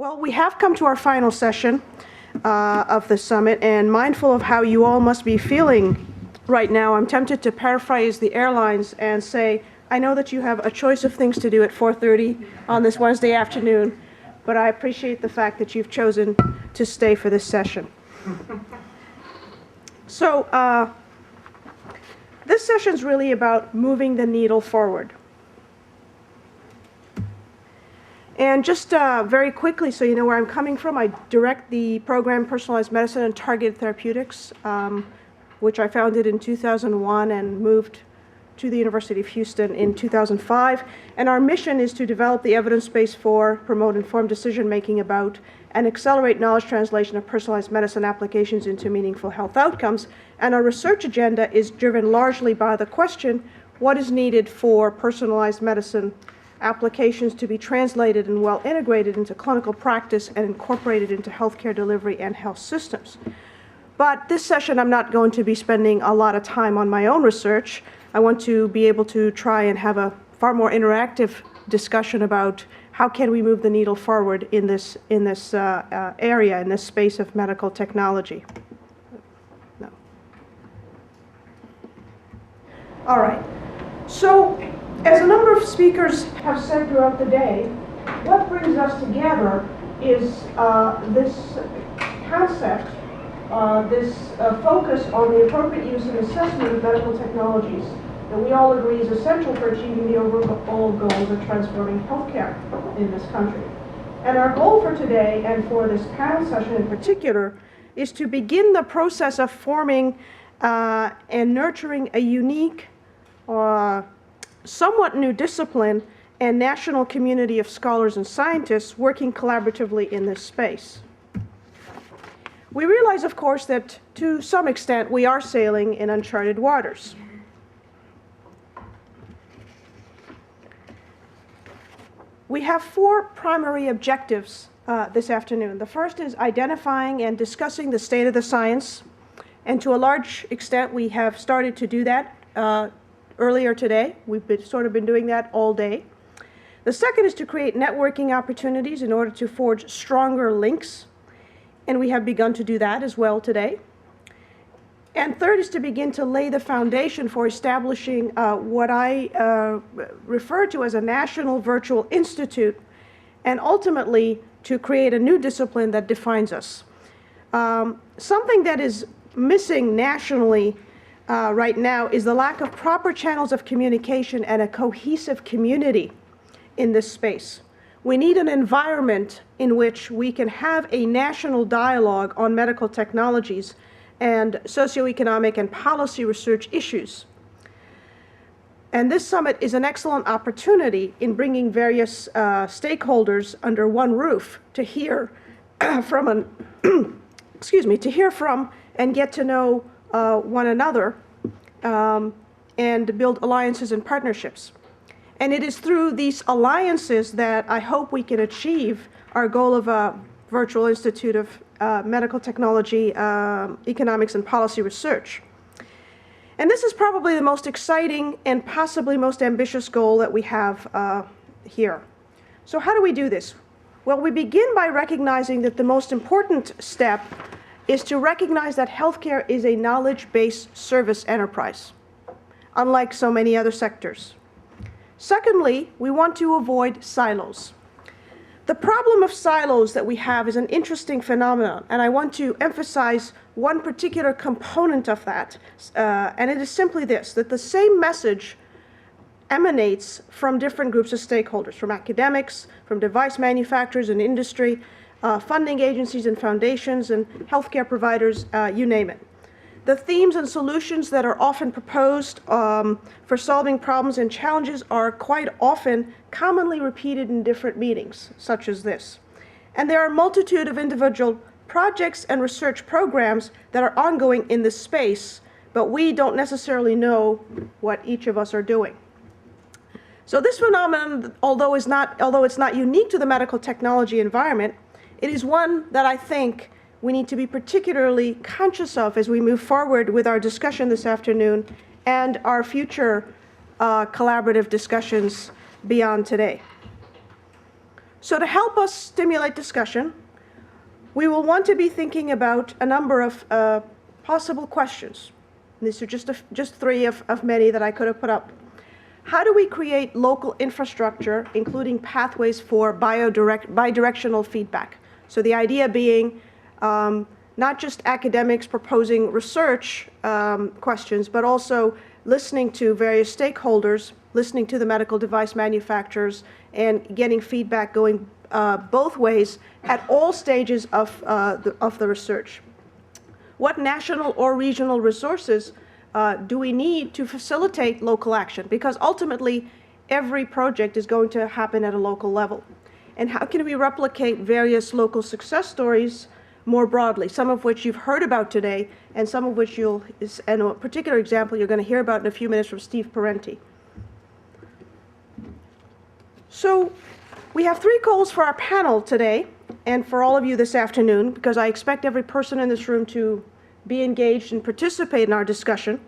Well, we have come to our final session of the summit, and mindful of how you all must be feeling right now, I'm tempted to paraphrase the airlines and say, I know that you have a choice of things to do at 4:30 on this Wednesday afternoon, but I appreciate the fact that you've chosen to stay for this session. So this session is really about moving the needle forward. And just very quickly, so you know where I'm coming from, I direct the program Personalized Medicine and Targeted Therapeutics, which I founded in 2001 and moved to the University of Houston in 2005. And our mission is to develop the evidence base for, promote informed decision-making about, and accelerate knowledge translation of personalized medicine applications into meaningful health outcomes. And our research agenda is driven largely by the question, what is needed for personalized medicine applications to be translated and well integrated into clinical practice and incorporated into healthcare delivery and health systems. But this session, I'm not going to be spending a lot of time on my own research. I want to be able to try and have a far more interactive discussion about how can we move the needle forward in this area, in this space of medical technology. No. All right. So, as a number of speakers have said throughout the day, what brings us together is this concept, this focus on the appropriate use and assessment of medical technologies that we all agree is essential for achieving the overall goals of transforming healthcare in this country. And our goal for today, and for this panel session in particular, is to begin the process of forming and nurturing a unique somewhat new discipline and national community of scholars and scientists working collaboratively in this space. We realize, of course, that to some extent we are sailing in uncharted waters. We have four primary objectives this afternoon. The first is identifying and discussing the state of the science, and to a large extent we have started to do that earlier today. We've been doing that all day. The second is to create networking opportunities in order to forge stronger links, and we have begun to do that as well today. And third is to begin to lay the foundation for establishing what I refer to as a national virtual institute, and ultimately to create a new discipline that defines us. Something that is missing nationally right now is the lack of proper channels of communication and a cohesive community in this space. We need an environment in which we can have a national dialogue on medical technologies and socioeconomic and policy research issues. And this summit is an excellent opportunity in bringing various stakeholders under one roof to hear from to hear from and get to know one another and build alliances and partnerships. And it is through these alliances that I hope we can achieve our goal of a virtual institute of medical technology, economics, and policy research. And this is probably the most exciting and possibly most ambitious goal that we have here. So how do we do this? Well, we begin by recognizing that the most important step is to recognize that healthcare is a knowledge-based service enterprise, unlike so many other sectors. Secondly, we want to avoid silos. The problem of silos that we have is an interesting phenomenon, and I want to emphasize one particular component of that, and it is simply this, that the same message emanates from different groups of stakeholders, from academics, from device manufacturers and industry, funding agencies and foundations, and healthcare providers, you name it. The themes and solutions that are often proposed for solving problems and challenges are quite often commonly repeated in different meetings, such as this. And there are a multitude of individual projects and research programs that are ongoing in this space, but we don't necessarily know what each of us are doing. So this phenomenon, although it's not unique to the medical technology environment, it is one that I think we need to be particularly conscious of as we move forward with our discussion this afternoon and our future collaborative discussions beyond today. So to help us stimulate discussion, we will want to be thinking about a number of possible questions. These are just three of many that I could have put up. How do we create local infrastructure, including pathways for bidirectional feedback? So the idea being not just academics proposing research questions, but also listening to various stakeholders, listening to the medical device manufacturers, and getting feedback going both ways at all stages of the research. What national or regional resources do we need to facilitate local action? Because ultimately, every project is going to happen at a local level. And how can we replicate various local success stories more broadly, some of which you've heard about today, and some of which and a particular example you're going to hear about in a few minutes from Steve Parenti. So we have three goals for our panel today, and for all of you this afternoon, because I expect every person in this room to be engaged and participate in our discussion.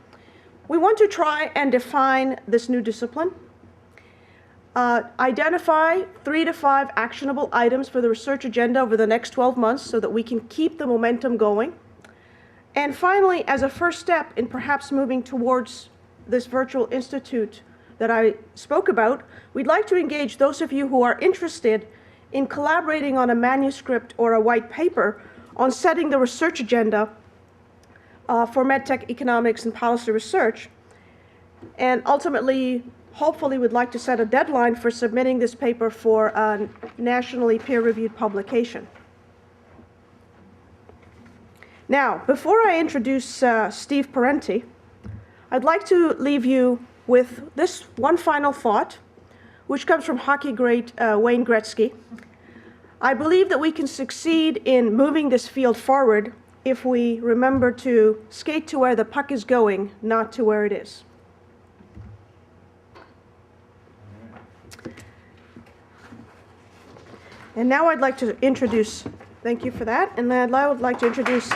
We want to try and define this new discipline, identify 3 to 5 actionable items for the research agenda over the next 12 months so that we can keep the momentum going. And finally, as a first step in perhaps moving towards this virtual institute that I spoke about, we'd like to engage those of you who are interested in collaborating on a manuscript or a white paper on setting the research agenda for medtech economics and policy research. And ultimately, hopefully, we'd like to set a deadline for submitting this paper for a nationally peer-reviewed publication. Now, before I introduce Steve Parenti, I'd like to leave you with this one final thought, which comes from hockey great Wayne Gretzky. I believe that we can succeed in moving this field forward if we remember to skate to where the puck is going, not to where it is. And now I'd like to introduce, thank you for that, and then I would like to introduce